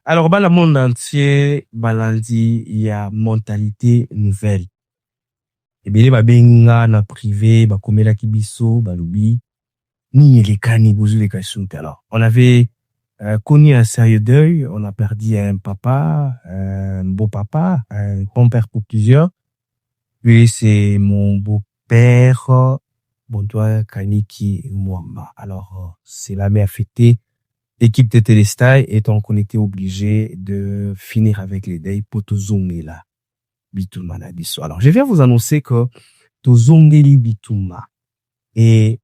Alors, dans le monde entier, balandi, il y a mentalité nouvelle. Et bien, ba benga na privé, ba komela kibiso, ba lubi, ni les kani bozu les kashunte. Alors, on avait connu un sérieux deuil, on a perdu un papa, un beau papa, un grand-père pour plusieurs. Lui, c'est mon beau-père, Bontoa Kaniki Mwamba. Alors, c'est la mère fêtée. L'équipe de Téléstai étant qu'on était obligé de finir avec les deuils pour Tozongela Bituma na biso. Alors, je viens vous annoncer que Tozongeli Bituma. Et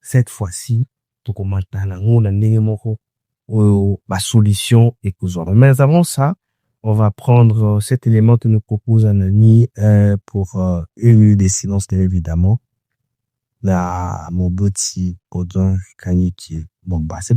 cette fois-ci, Tokomata na ngona ndenge moko ma solution et que mais avant ça, on va prendre cet élément que nous propose un ami pour une minute de silence, évidemment. Là, mon petit Odon Kaniki. Bon, bah, c'est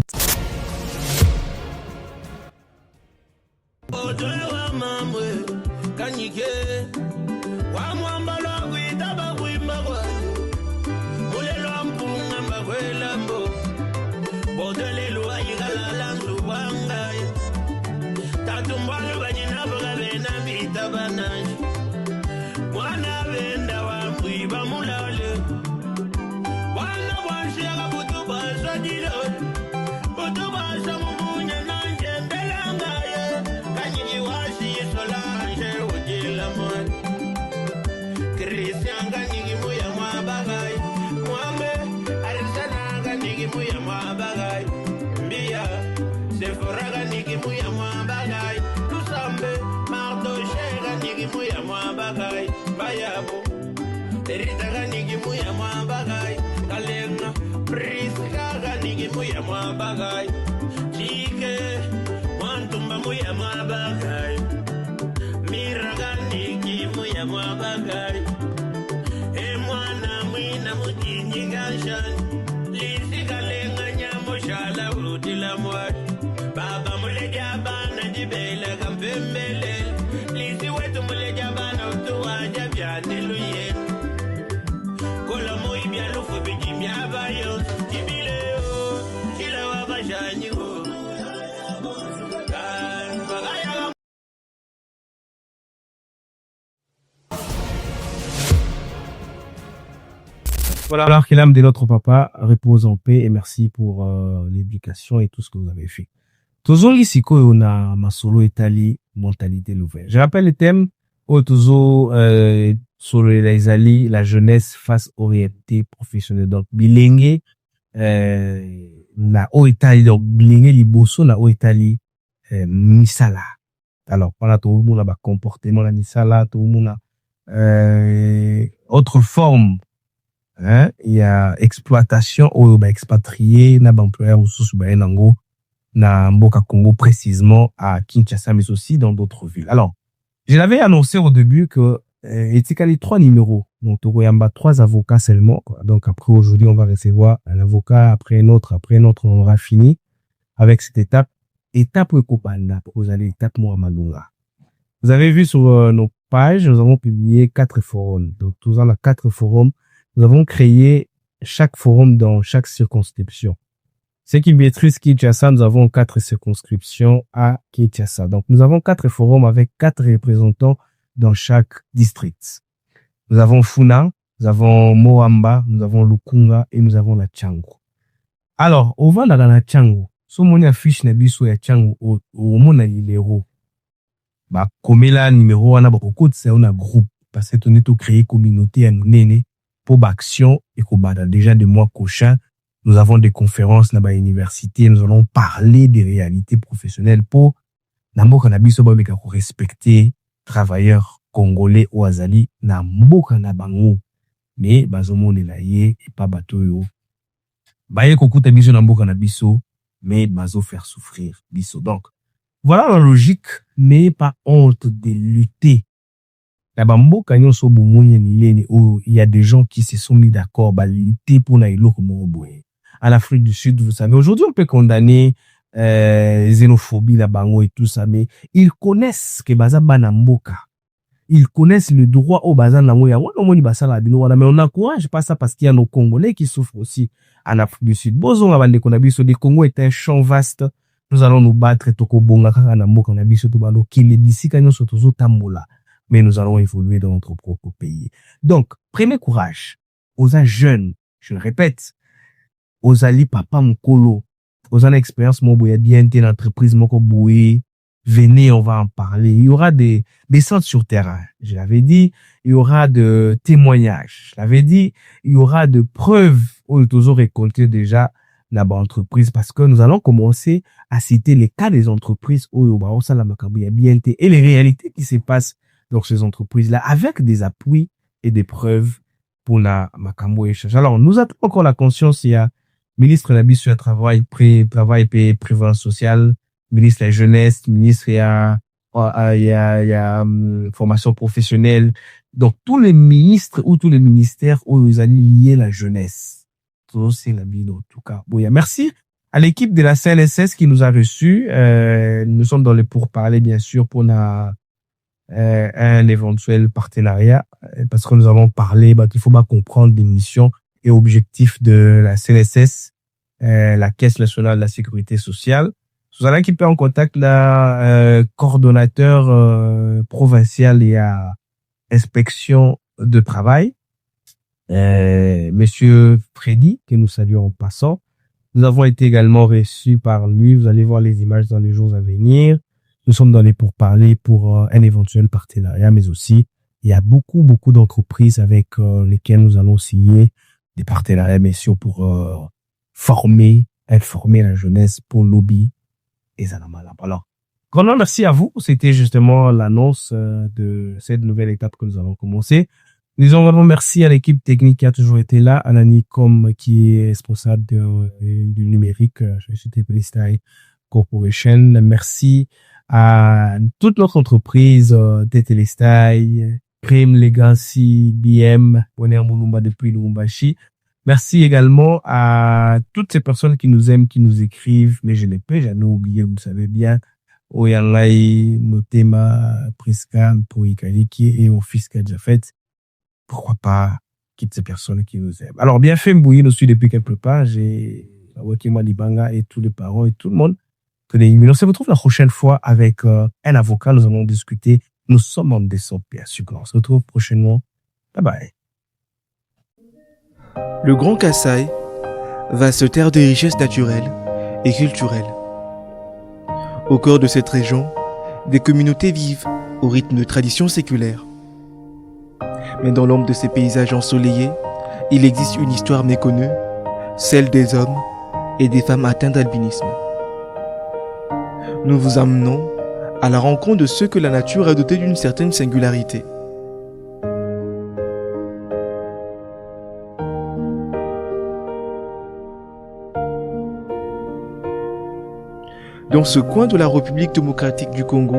voilà. Alors que l'âme de notre papa repose en paix et merci pour l'éducation et tout ce que vous avez fait. Tozongi siko on a masolo etali mentalité nouvelle. Je rappelle le thème Otozo sur les la jeunesse face orientée professionnelle. Donc bilingue na oetali donc bilingue liboso na oetali misala. Alors pendant tout le monde a comportement la misala, tout le monde a autre forme. Hein, il y a exploitation ou expatrié na employeur ou sous nango na Mboka Congo précisément à Kinshasa mais aussi dans d'autres villes. Alors, je l'avais annoncé au début que etikali 3 numéros. Donc Togoyamba 3 avocats seulement quoi. Donc après aujourd'hui on va recevoir un avocat après un autre on aura fini avec cette étape Ekopanda vous allez étape Mohamadunga. Vous avez vu sur nos pages, nous avons publié 4 forums. Donc tous en 4 forums. Nous avons créé chaque forum dans chaque circonscription. Ceux qui maîtrisent Kinshasa, nous avons 4 circonscriptions à Kinshasa. Donc, nous avons 4 forums avec 4 représentants dans chaque district. Nous avons Funa, nous avons Moamba, nous avons Lukunga et nous avons la Tchango. Alors, au vent dans la Tchango, si on affiche na biso ya Tchango, au mona numéro, bah, comme là, numéro, on a beaucoup de ça, on a groupe, parce que on est tout créé communauté à nous néné. Pour Action et Kobada. Déjà des mois prochains, nous avons des conférences dans la université, nous allons parler des réalités professionnelles pour Namboka Nabiso Babeka respecter travailleurs congolais ou azali Namboka Nabango. Mais bazomo nelaye et pas batoyo. Baye kokuta biso Namboka Nabiso, mais bazo faire souffrir biso. Donc, voilà la logique, mais pas honte de lutter. Il y a des gens qui se sont mis d'accord à lutter pour la à l'Afrique du Sud, vous savez. Aujourd'hui, on peut condamner xénophobie, la bango et tout ça, mais ils connaissent que baza banamboka. Ils connaissent le droit au bazan namoya. Mais on n'encourage pas ça parce qu'il y a nos Congolais qui souffrent aussi en Afrique du Sud. Bozon, le Congo est un champ vaste nous allons nous battre tokobonga kaka na mboka na biso to balo kile bisika nyonso tozotambola, mais nous allons évoluer dans notre propre pays. Donc, prenez courage. Aux jeunes, je le répète, aux ali papa mokolo, aux en expérience moboya bien l'entreprise moko boui, venez, on va en parler. Il y aura des centres sur terrain. Je l'avais dit, il y aura de témoignages. Je l'avais dit, il y aura de preuves où nous avons récolté déjà la bonne entreprise parce que nous allons commencer à citer les cas des entreprises où il y a bien et les réalités qui se passent dans ces entreprises-là avec des appuis et des preuves pour la Makambo échange. Alors, nous avons encore la conscience, il y a ministre Nabi sur le travail et prévoyance sociale, ministre de la jeunesse, ministre il y a formation professionnelle. Donc, tous les ministres ou tous les ministères où ils ont lié la jeunesse. C'est la vie, en tout cas. Bon, merci à l'équipe de la CNSS qui nous a reçus. Nous sommes dans les pourparlers, bien sûr, pour un éventuel partenariat, parce que nous avons parlé, qu'il faut pas comprendre les missions et objectifs de la CNSS, la Caisse nationale de la sécurité sociale. Nous allons équiper en contact la coordonnateur provincial et à inspection de travail, Monsieur Freddy, que nous saluons en passant. Nous avons été également reçus par lui. Vous allez voir les images dans les jours à venir. Nous sommes dans les pourparlers pour un éventuel partenariat, mais aussi il y a beaucoup d'entreprises avec lesquelles nous allons signer des partenariats, bien sûr, pour informer la jeunesse pour lobby et ça n'a mal. Alors, grand merci à vous. C'était justement l'annonce de cette nouvelle étape que nous avons commencé. Nous disons vraiment merci à l'équipe technique qui a toujours été là, à Nanicom qui est responsable du numérique chez Telestai Corporation. Merci à toute notre entreprise de Telestai, Prime Legacy, BM, Bonner Mulumba depuis Lubumbashi. Merci également à toutes ces personnes qui nous aiment, qui nous écrivent, mais je n'ai pas jamais oublié, vous le savez bien, Oyangai, Motema, Priska, Poikaliki et mon fils Kadjafet. Pourquoi pas toutes ces personnes qui nous aiment. Alors, bien fait, Mbouyi, nous suit depuis quelque part. J'ai Wakima Libanga et tous les parents et tout le monde. On se retrouve la prochaine fois avec un avocat. Nous allons discuter. Nous sommes en décembre, bien sûr. On se retrouve prochainement. Bye bye. Le Grand Kasaï va se taire des richesses naturelles et culturelles. Au cœur de cette région, des communautés vivent au rythme de traditions séculaires. Mais dans l'ombre de ces paysages ensoleillés, il existe une histoire méconnue, celle des hommes et des femmes atteints d'albinisme. Nous vous amenons à la rencontre de ceux que la nature a dotés d'une certaine singularité. Dans ce coin de la République démocratique du Congo,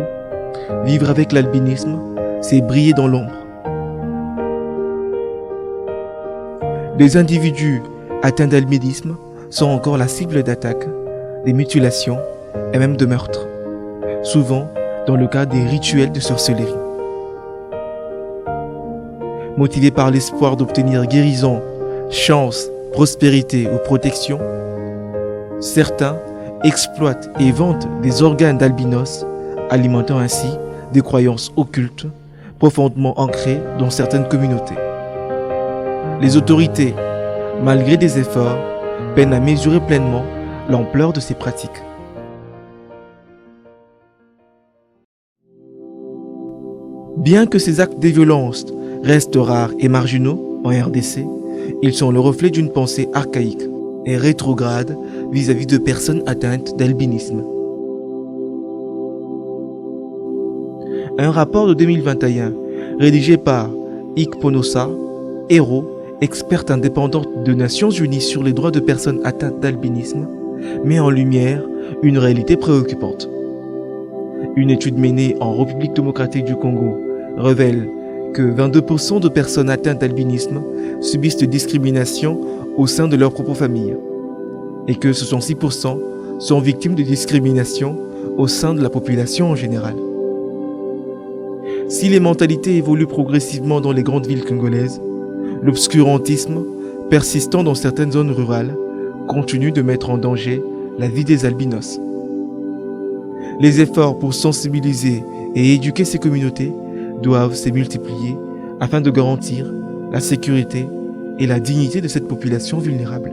vivre avec l'albinisme, c'est briller dans l'ombre. Des individus atteints d'albinisme sont encore la cible d'attaques, des mutilations et même de meurtres, souvent dans le cadre des rituels de sorcellerie. Motivés par l'espoir d'obtenir guérison, chance, prospérité ou protection, certains exploitent et vendent des organes d'albinos, alimentant ainsi des croyances occultes profondément ancrées dans certaines communautés. Les autorités, malgré des efforts, peinent à mesurer pleinement l'ampleur de ces pratiques. Bien que ces actes de violence restent rares et marginaux en RDC, ils sont le reflet d'une pensée archaïque et rétrograde vis-à-vis de personnes atteintes d'albinisme. Un rapport de 2021, rédigé par Ik Ponosa, Héros, experte indépendante de Nations Unies sur les droits de personnes atteintes d'albinisme, met en lumière une réalité préoccupante. Une étude menée en République démocratique du Congo révèle que 22% de personnes atteintes d'albinisme subissent des discriminations au sein de leur propre famille et que 66% sont victimes de discrimination au sein de la population en général. Si les mentalités évoluent progressivement dans les grandes villes congolaises, l'obscurantisme, persistant dans certaines zones rurales, continue de mettre en danger la vie des albinos. Les efforts pour sensibiliser et éduquer ces communautés doivent se multiplier afin de garantir la sécurité et la dignité de cette population vulnérable.